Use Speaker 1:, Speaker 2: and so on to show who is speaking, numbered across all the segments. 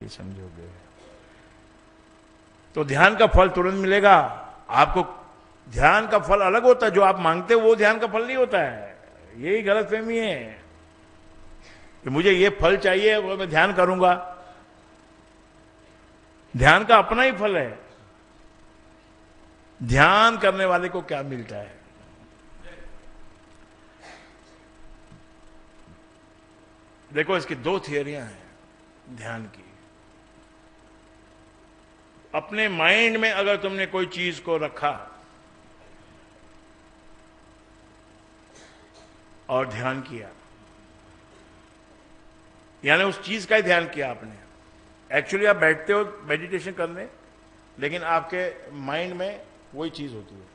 Speaker 1: समझोगे तो ध्यान का फल तुरंत मिलेगा आपको। ध्यान का फल अलग होता है, जो आप मांगते हो वो ध्यान का फल नहीं होता है। यही गलतफहमी है कि मुझे ये फल चाहिए वो मैं ध्यान करूंगा। ध्यान का अपना ही फल है। ध्यान करने वाले को क्या मिलता है? देखो, इसकी दो थियरियां हैं ध्यान की। अपने माइंड में अगर तुमने कोई चीज को रखा और ध्यान किया, यानी उस चीज का ही ध्यान किया आपने। एक्चुअली आप बैठते हो मेडिटेशन करने, लेकिन आपके माइंड में वही चीज होती है।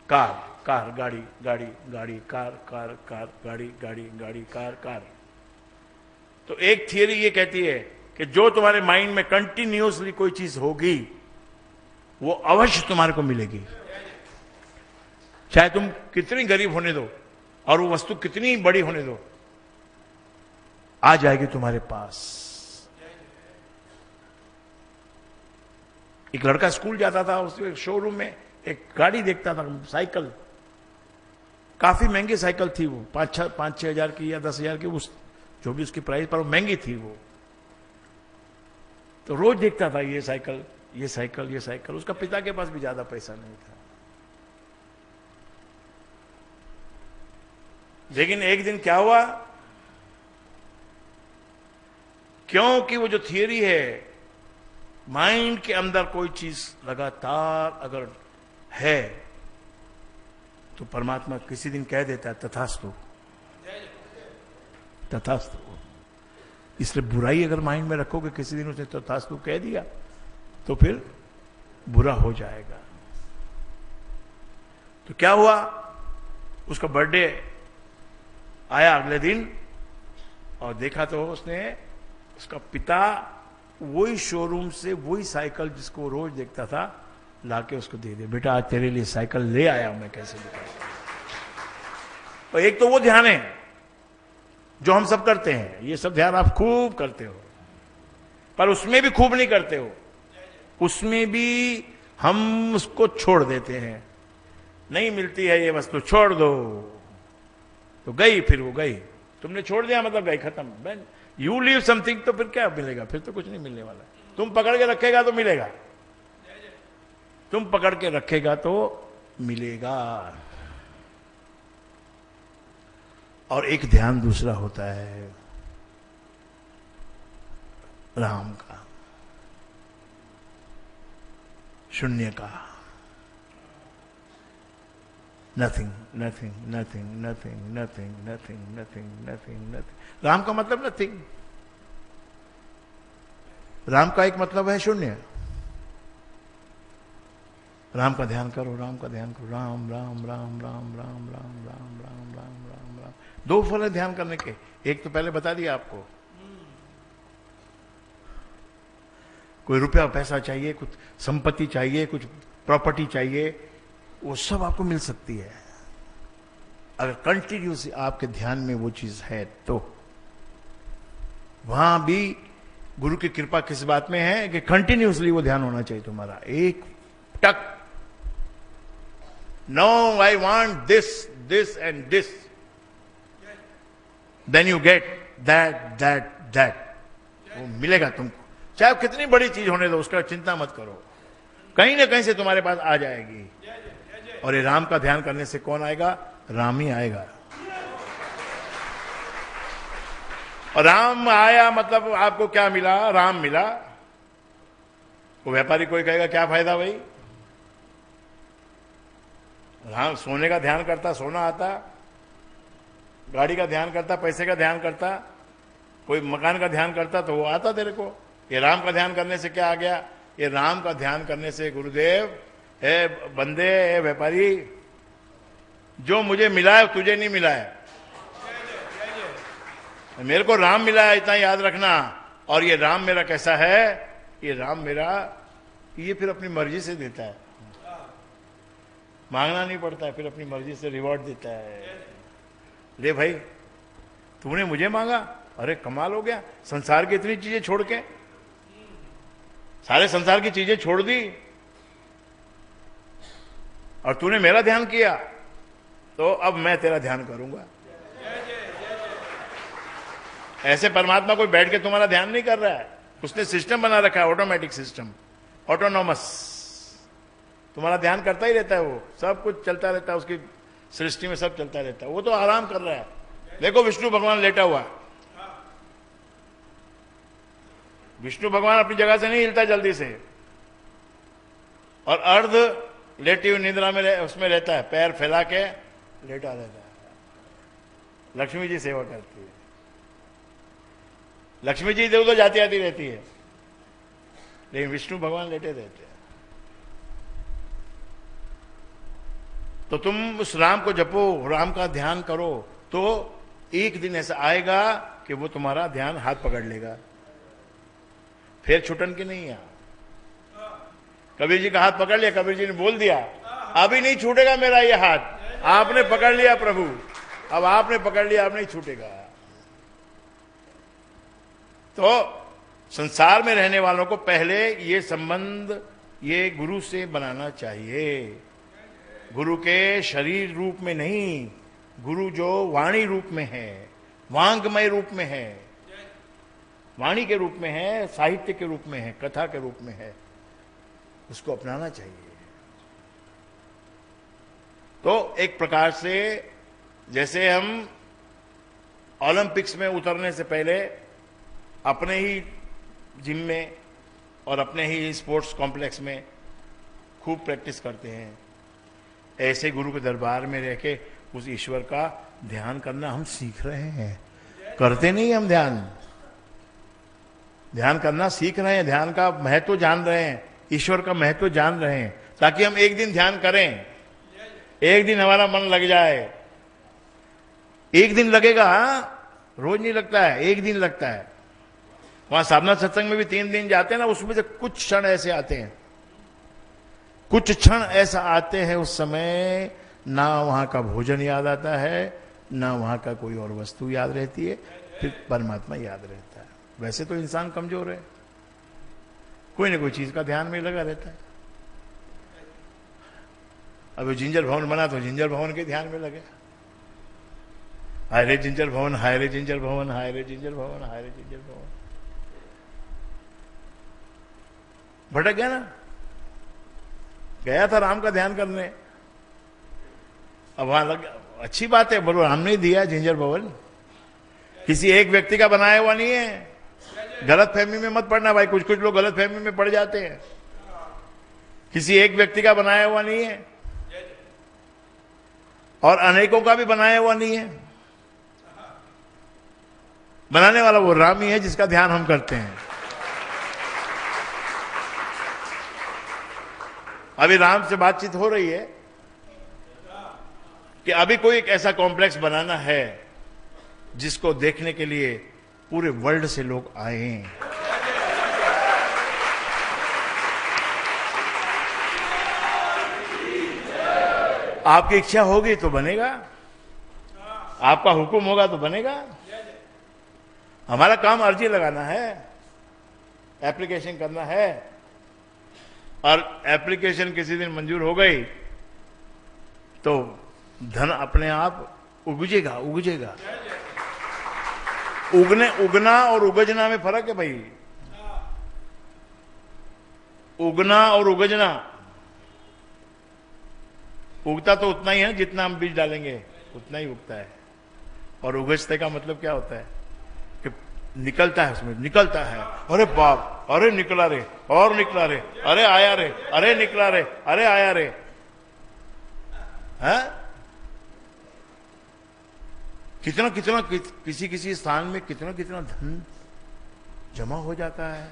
Speaker 1: कार कार, गाड़ी गाड़ी गाड़ी, कार कार कार, गाड़ी गाड़ी गाड़ी, कार कार। तो एक थियरी ये कहती है कि जो तुम्हारे माइंड में कंटिन्यूअसली कोई चीज होगी वो अवश्य तुम्हारे को मिलेगी। चाहे तुम कितनी गरीब होने दो और वो वस्तु कितनी बड़ी होने दो, आ जाएगी तुम्हारे पास। एक लड़का स्कूल जाता था, उसके शोरूम में एक गाड़ी देखता था, साइकिल। काफी महंगी साइकिल थी वो, 5-6 हजार की या 10,000 की, उस जो भी उसकी प्राइस पर वो महंगी थी वो। तो रोज देखता था ये साइकिल ये साइकिल ये साइकिल। उसका पिता के पास भी ज्यादा पैसा नहीं था, लेकिन एक दिन क्या हुआ, क्योंकि वो जो थियरी है, माइंड के अंदर कोई चीज लगातार अगर है तो परमात्मा किसी दिन कह देता है तथास्तु तथास्तु। इसलिए बुराई अगर माइंड में रखोगे, किसी दिन उसने तथास्तु कह दिया तो फिर बुरा हो जाएगा। तो क्या हुआ, उसका बर्थडे आया अगले दिन और देखा तो उसने, उसका पिता वही शोरूम से वही साइकिल जिसको रोज देखता था लाके उसको दे दिया। बेटा आज तेरे लिए साइकिल ले आया हूं मैं, कैसे दिखा। तो एक तो वो ध्यान है जो हम सब करते हैं, ये सब ध्यान आप खूब करते हो, पर उसमें भी खूब नहीं करते हो। उसमें भी हम उसको छोड़ देते हैं। नहीं मिलती है ये वस्तु, छोड़ दो। तो गई, फिर वो गई, तुमने छोड़ दिया मतलब गई, खत्म। यू लीव समथिंग, तो फिर क्या मिलेगा? फिर तो कुछ नहीं मिलने वाला। तुम पकड़ के रखेगा तो मिलेगा, तुम पकड़ के रखेगा तो मिलेगा। और एक ध्यान दूसरा होता है राम का, शून्य का। Nothing nothing nothing nothing nothing nothing nothing nothing nothing. Ram का मतलब नथिंग। राम का एक मतलब है शून्य। राम का ध्यान करो, राम का ध्यान करो, राम राम राम राम राम राम राम राम राम राम राम। दो फल है ध्यान करने के। एक तो पहले बता दिया आपको, कोई रुपया पैसा चाहिए, कुछ संपत्ति चाहिए, कुछ प्रॉपर्टी चाहिए, वो सब आपको मिल सकती है अगर कंटिन्यूस आपके ध्यान में वो चीज है तो। वहां भी गुरु की कृपा किस बात में है कि कंटिन्यूसली वो ध्यान होना चाहिए तुम्हारा। एक टक, no I want this this and this, then you get that that that. वो मिलेगा तुमको, चाहे कितनी बड़ी चीज होने दो, उसका चिंता मत करो, कहीं ना कहीं से तुम्हारे पास आ जाएगी। और ये राम का ध्यान करने से कौन आएगा? राम ही आएगा। और राम आया मतलब आपको क्या मिला? राम मिला। वो व्यापारी कोई कहेगा क्या फायदा भाई? राम सोने का ध्यान करता, सोना आता, गाड़ी का ध्यान करता, पैसे का ध्यान करता, कोई मकान का ध्यान करता तो वो आता तेरे को। ये राम का ध्यान करने से क्या आ गया? ये राम का ध्यान करने से गुरुदेव, ए बंदे, ए व्यापारी, जो मुझे मिला है तुझे नहीं मिला है, मेरे को राम मिला है, इतना याद रखना। और ये राम मेरा कैसा है? ये राम मेरा, ये फिर अपनी मर्जी से देता है, मांगना नहीं पड़ता है, फिर अपनी मर्जी से रिवॉर्ड देता है। ले भाई, तूने मुझे मांगा, अरे कमाल हो गया, संसार की इतनी चीजें छोड़ के, सारे संसार की चीजें छोड़ दी और तूने मेरा ध्यान किया, तो अब मैं तेरा ध्यान करूंगा। ऐसे परमात्मा कोई बैठ के तुम्हारा ध्यान नहीं कर रहा है, उसने सिस्टम बना रखा है, ऑटोमेटिक सिस्टम, ऑटोनॉमस, तुम्हारा ध्यान करता ही रहता है, वो सब कुछ चलता रहता है, उसकी सृष्टि में सब चलता रहता है, वो तो आराम कर रहा है। देखो विष्णु भगवान लेटा हुआ, विष्णु भगवान अपनी जगह से नहीं हिलता जल्दी से, और अर्ध लेटी हुई निद्रा में उसमें रहता है, पैर फैला के लेटा रहता है। लक्ष्मी जी सेवा करती है, लक्ष्मी जी इधर उधर जाती आती रहती है, लेकिन विष्णु भगवान लेटे रहते हैं। तो तुम उस राम को जपो, राम का ध्यान करो, तो एक दिन ऐसा आएगा कि वो तुम्हारा ध्यान हाथ पकड़ लेगा, फिर छुटन की नहीं है। कबीर जी का हाथ पकड़ लिया, कबीर जी ने बोल दिया अभी नहीं छूटेगा मेरा ये हाथ, आपने पकड़ लिया प्रभु, अब आपने पकड़ लिया, अब नहीं छूटेगा। तो संसार में रहने वालों को पहले ये संबंध ये गुरु से बनाना चाहिए, गुरु के शरीर रूप में नहीं, गुरु जो वाणी रूप में है, वांगमय रूप में है, वाणी के रूप में है, साहित्य के रूप में है, कथा के रूप में है, उसको अपनाना चाहिए। तो एक प्रकार से जैसे हम ओलंपिक्स में उतरने से पहले अपने ही जिम में और अपने ही स्पोर्ट्स कॉम्प्लेक्स में खूब प्रैक्टिस करते हैं, ऐसे गुरु के दरबार में रह के उस ईश्वर का ध्यान करना हम सीख रहे हैं। करते नहीं हम ध्यान करना सीख रहे हैं, ध्यान का महत्व जान रहे हैं, ईश्वर का महत्व जान रहे हैं, ताकि हम एक दिन ध्यान करें, एक दिन हमारा मन लग जाए। एक दिन लगेगा, रोज नहीं लगता है, एक दिन लगता है। वहां साधना सत्संग में भी 3 दिन जाते हैं ना, उसमें से कुछ क्षण ऐसे आते हैं, कुछ क्षण ऐसा आते हैं, उस समय ना वहां का भोजन याद आता है, ना वहां का कोई और वस्तु याद रहती है, फिर परमात्मा याद रहता है। वैसे तो इंसान कमजोर है, कोई ना कोई चीज का ध्यान में लगा रहता है। अब जिंजर भवन बना तो जिंजर भवन के ध्यान में लगे, हाय रे जिंजर भवन, हाय रे जिंजर भवन, हाय रे जिंजर भवन, हाय रे जिंजर भवन, भटक गया ना। गया था राम का ध्यान करने, अब वहां लग, अच्छी बात है, बोलो राम ने दिया जिंजर भवन, किसी एक व्यक्ति का बनाया हुआ नहीं है। गलत फहमी में मत पड़ना भाई, कुछ कुछ लोग गलत फहमी में पड़ जाते हैं। किसी एक व्यक्ति का बनाया हुआ नहीं है, और अनेकों का भी बनाया हुआ नहीं है। बनाने वाला वो राम ही है, जिसका ध्यान हम करते हैं। अभी राम से बातचीत हो रही है कि अभी कोई एक ऐसा कॉम्प्लेक्स बनाना है जिसको देखने के लिए पूरे वर्ल्ड से लोग आए हैं। आपकी इच्छा होगी तो बनेगा, आपका हुक्म होगा तो बनेगा। हमारा काम अर्जी लगाना है, एप्लीकेशन करना है, और एप्लीकेशन किसी दिन मंजूर हो गई तो धन अपने आप उगजेगा। उगना और उगजना में फर्क है भाई। उगना और उगजना, उगता तो उतना ही है जितना हम बीज डालेंगे उतना ही उगता है, और उगजते का मतलब क्या होता है कि निकलता है, उसमें निकलता है, अरे बाप, अरे निकला रे, और निकला रे, अरे आया रे, अरे निकला रे, अरे आया रे, है कितना किसी स्थान में कितना धन जमा हो जाता है।